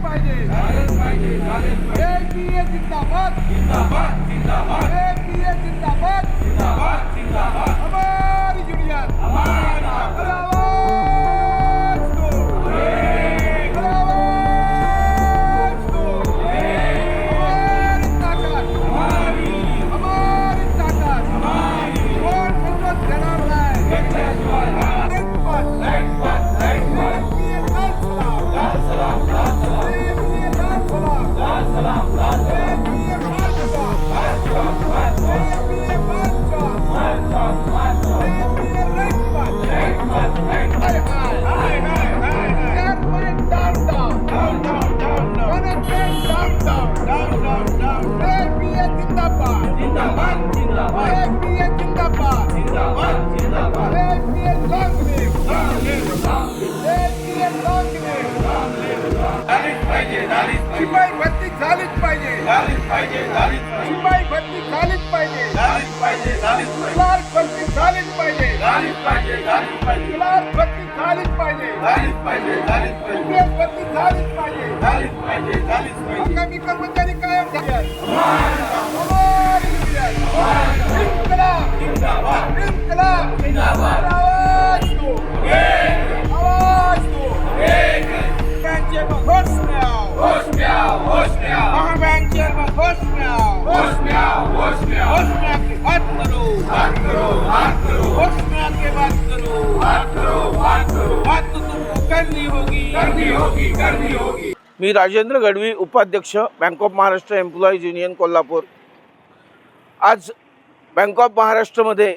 पाहिजे एपीए जिंदाबाद एपीए जिंदाबाद हमारी यूनियन आवाज दो आवाज दो हमारी ताकत कोण सोबत देणार नाही शिपाई भरती झालीच पाहिजे शिपाई भरती झालीच पाहिजे क्लार्क भरती झालीच पाहिजे क्लार्क भरती झालीच पाहिजे उमेश भरती झालीच पाहिजे आगामी कर्मचारी कायम झाले हमारी यूनियन इन्कलाब आवाज दो बैंक चेयरमैन होश में आओ महाबैंक चेयरमैन होश में आओ होश में आके बात करो होश में आके बात करो बात तो तुमको करनी होगी मी राजेंद्र गडवी, उपाध्यक्ष bank of Maharashtra employees union Kolhapur. आज बँक ऑफ महाराष्ट्रमधील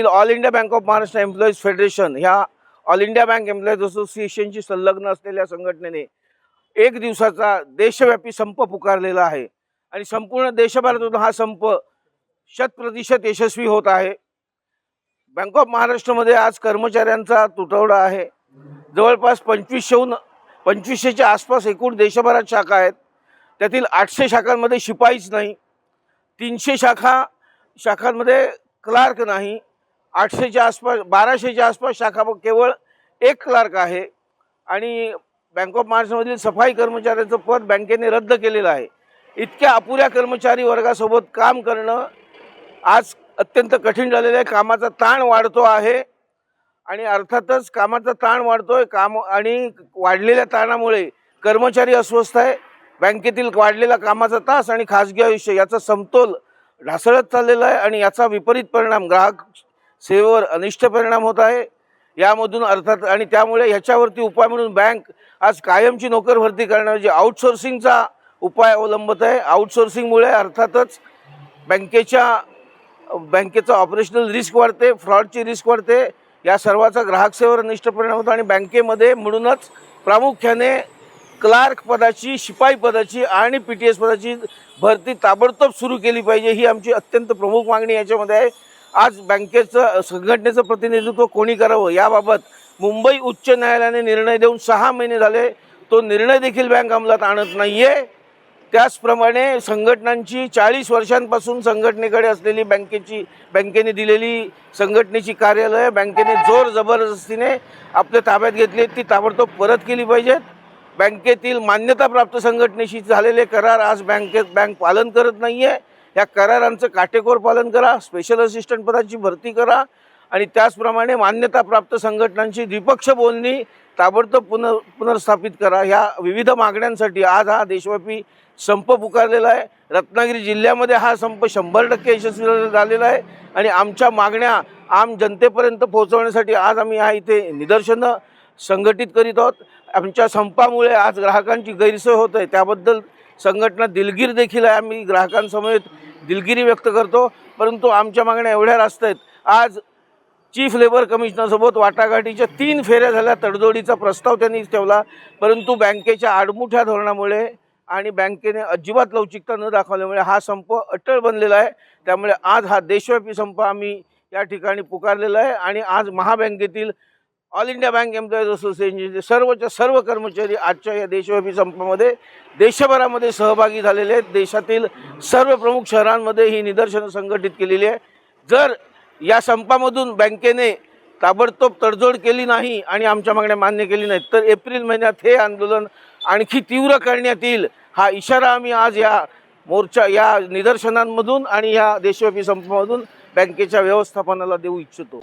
all India bank of Maharashtra employees federation ह्या ऑल इंडिया बँक एम्प्लॉईज असोसिएशनशी संलग्न असलेल्या संघटनेने एक दिवसाचा देशव्यापी संप पुकारलेला आहे आणि संपूर्ण देशभरातून हा संप 100% यशस्वी होत आहे। बँक ऑफ महाराष्ट्रमध्ये आज कर्मचाऱ्यांचा तुटवडा आहे। जवळपास 2500च्या आसपास एकूण देशभरात शाखा आहेत। त्यातील 800 शाखांमध्ये शिपाईच नाही, 300 शाखांमध्ये क्लार्क नाही, 800च्या आसपास 1200च्या आसपास शाखा केवळ एक क्लार्क आहे आणि बँक ऑफ महाराष्ट्रमधील सफाई कर्मचाऱ्यांचं पद बँकेने रद्द केलेलं आहे। इतक्या अपुऱ्या कर्मचारी वर्गासोबत काम करणं आज अत्यंत कठीण झालेलं आहे। कामाचा ताण वाढतो आहे आणि अर्थातच कामाचा ताण वाढतोय आणि वाढलेल्या ताणामुळे कर्मचारी अस्वस्थ आहे। बँकेतील वाढलेला कामाचा तास आणि खाजगी आयुष्य याचा समतोल ढासळत चाललेला आहे आणि याचा विपरीत परिणाम ग्राहक सेवेवर अनिष्ट परिणाम होत आहे। यामधून अर्थात आणि त्यामुळे ह्याच्यावरती उपाय म्हणून बँक आज कायमची नोकर भरती करण्याऐवजी आउटसोर्सिंगचा उपाय अवलंबत आहे। आउटसोर्सिंगमुळे अर्थातच बँकेचा ऑपरेशनल रिस्क वाढते, फ्रॉडची रिस्क वाढते। या सर्वाचा ग्राहक सेवेवर अनिष्ट परिणाम होतो आणि बँकेमध्ये म्हणूनच प्रामुख्याने क्लार्क पदाची, शिपाई पदाची आणि PTS पदाची भरती ताबडतोब सुरू केली पाहिजे, ही आमची अत्यंत प्रमुख मागणी याच्यामध्ये आहे। आज बँकेचं संघटनेचं प्रतिनिधित्व कोणी करावं याबाबत मुंबई उच्च न्यायालयाने निर्णय देऊन 6 महिने झाले, तो निर्णय देखील बँक अंमलात आणत नाहीये। त्याचप्रमाणे संघटनांची 40 वर्षांपासून संघटनेकडे असलेली बँकेने दिलेली संघटनेची कार्यालय बँकेने जोर जबरदस्तीने आपल्या ताब्यात घेतली, ती ताबडतोब परत केली पाहिजेत। बँकेतील मान्यताप्राप्त संघटनेशी झालेले करार आज बँक पालन करत नाहीये। या करारांचं काटेकोर पालन करा, स्पेशल असिस्टंट पदाची भरती करा आणि त्याचप्रमाणे मान्यताप्राप्त संघटनांची द्विपक्ष बोलणी ताबडतोब पुनर्स्थापित करा। ह्या विविध मागण्यांसाठी आज हा देशव्यापी संप पुकारलेला आहे। रत्नागिरी जिल्ह्यामध्ये हा संप 100% यशस्वी झालेला आहे आणि आमच्या मागण्या आम जनतेपर्यंत पोहोचवण्यासाठी आज आम्ही इथे निदर्शनं संघटित करीत आहोत। आमच्या संपामुळे आज ग्राहकांची गैरसोय होत आहे, त्याबद्दल संघटना दिलगीर देखील आहे। आम्ही ग्राहकांसमवेत दिलगिरी व्यक्त करतो, परंतु आमच्या मागण्या एवढ्या रास्त आहेत। आज चीफ लेबर कमिशनरसोबत वाटाघाटीच्या 3 फेऱ्या झाल्या, तडजोडीचा प्रस्ताव त्यांनी ठेवला, परंतु बँकेच्या आडमुठ्या धोरणामुळे आणि बँकेने अजिबात लवचिकता न दाखवल्यामुळे हा संप अटळ बनलेला आहे। त्यामुळे आज हा देशव्यापी संप आम्ही या ठिकाणी पुकारलेला आहे आणि आज महाबँकेतील ऑल इंडिया बँक एम्प्लॉईज असोसिएशनचे सर्व कर्मचारी आजच्या या देशव्यापी संपामध्ये देशभरामध्ये सहभागी झालेले आहेत। देशातील सर्व प्रमुख शहरांमध्ये ही निदर्शनं संघटित केलेली आहे। जर या संपामधून बँकेने ताबडतोब तडजोड केली नाही आणि आमच्या मागण्या मान्य केली नाहीत तर एप्रिल महिन्यात हे आंदोलन आणखी तीव्र करण्यात येईल हा इशारा आम्ही आज या मोर्चा या निदर्शनांमधून आणि या देशव्यापी संपामधून बँकेच्या व्यवस्थापनाला देऊ इच्छितो.